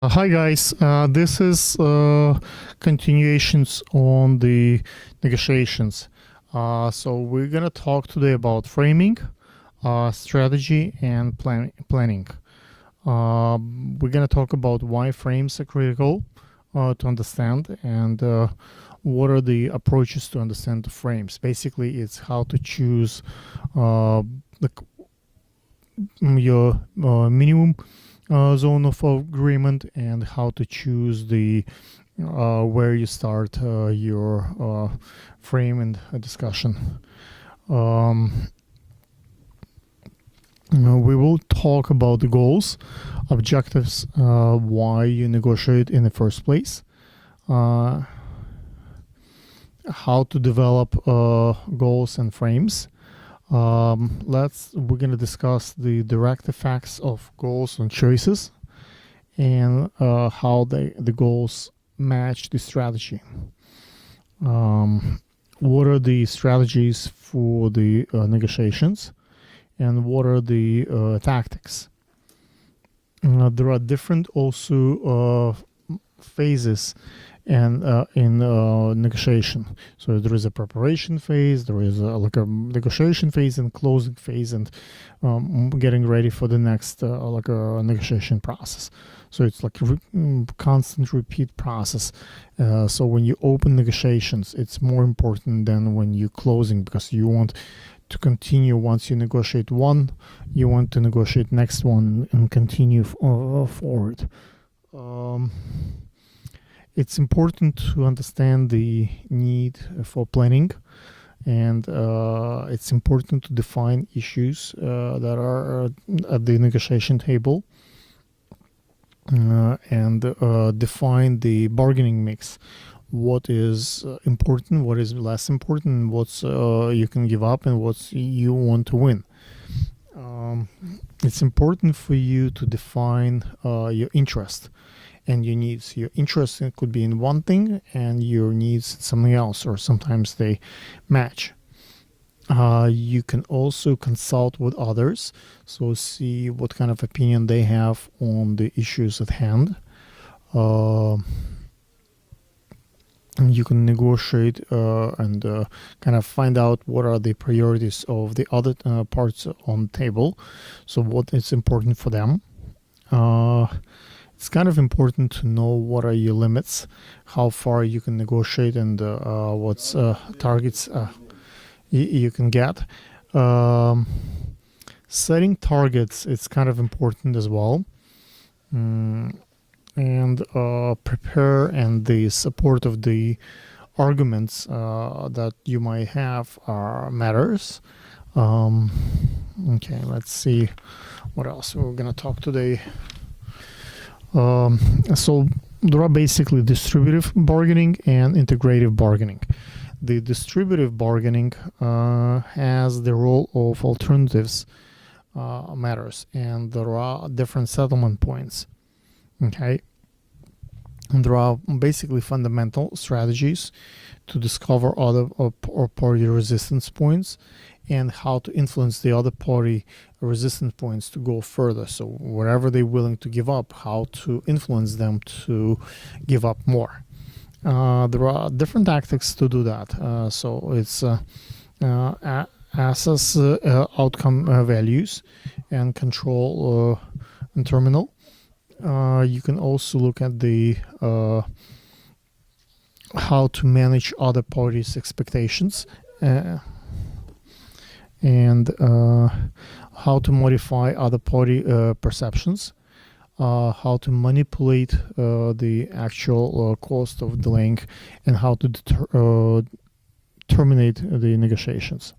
Hi guys, this is continuations on the negotiations. So we're gonna talk today about framing, strategy, and planning. We're gonna talk about why frames are critical to understand, and what are the approaches to understand the frames. Basically, it's how to choose your minimum zone of agreement, and how to choose the where you start your frame and discussion. We will talk about the goals, objectives, why you negotiate in the first place, how to develop goals and frames. We're gonna discuss the direct effects of goals on choices, and how the goals match the strategy. What are the strategies for the negotiations, and what are the tactics? There are different also phases and in negotiation. So there is a preparation phase, there is like a negotiation phase, and closing phase, and getting ready for the next like a negotiation process. So it's like a constant repeat process. So when you open negotiations, it's more important than when you're closing, because you want to continue. Once you negotiate one, you want to negotiate next one and continue forward. It's important to understand the need for planning, and it's important to define issues that are at the negotiation table, and define the bargaining mix. What is important, what is less important, what's you can give up, and what's you want to win. It's important for you to define your interest and your needs. Your interest could be in one thing, and your needs something else, or sometimes they match. You can also consult with others, so see what kind of opinion they have on the issues at hand. You can negotiate and kind of find out what are the priorities of the other parts on the table, so what is important for them. It's kind of important to know what are your limits, how far you can negotiate, and what's targets you can get. Setting targets, it's kind of important as well. And prepare, and the support of the arguments that you might have matters. Okay, let's see what else we're gonna talk today. So there are basically distributive bargaining and integrative bargaining. The distributive bargaining has the role of alternatives matters, and there are different settlement points. Okay, and there are basically fundamental strategies to discover other or party resistance points, and how to influence the other party resistance points to go further. So whatever they're willing to give up, how to influence them to give up more. There are different tactics to do that. So it's assess outcome values, and control and terminal. You can also look at the how to manage other parties' expectations, and how to modify other party perceptions, how to manipulate the actual cost of delaying, and how to terminate the negotiations.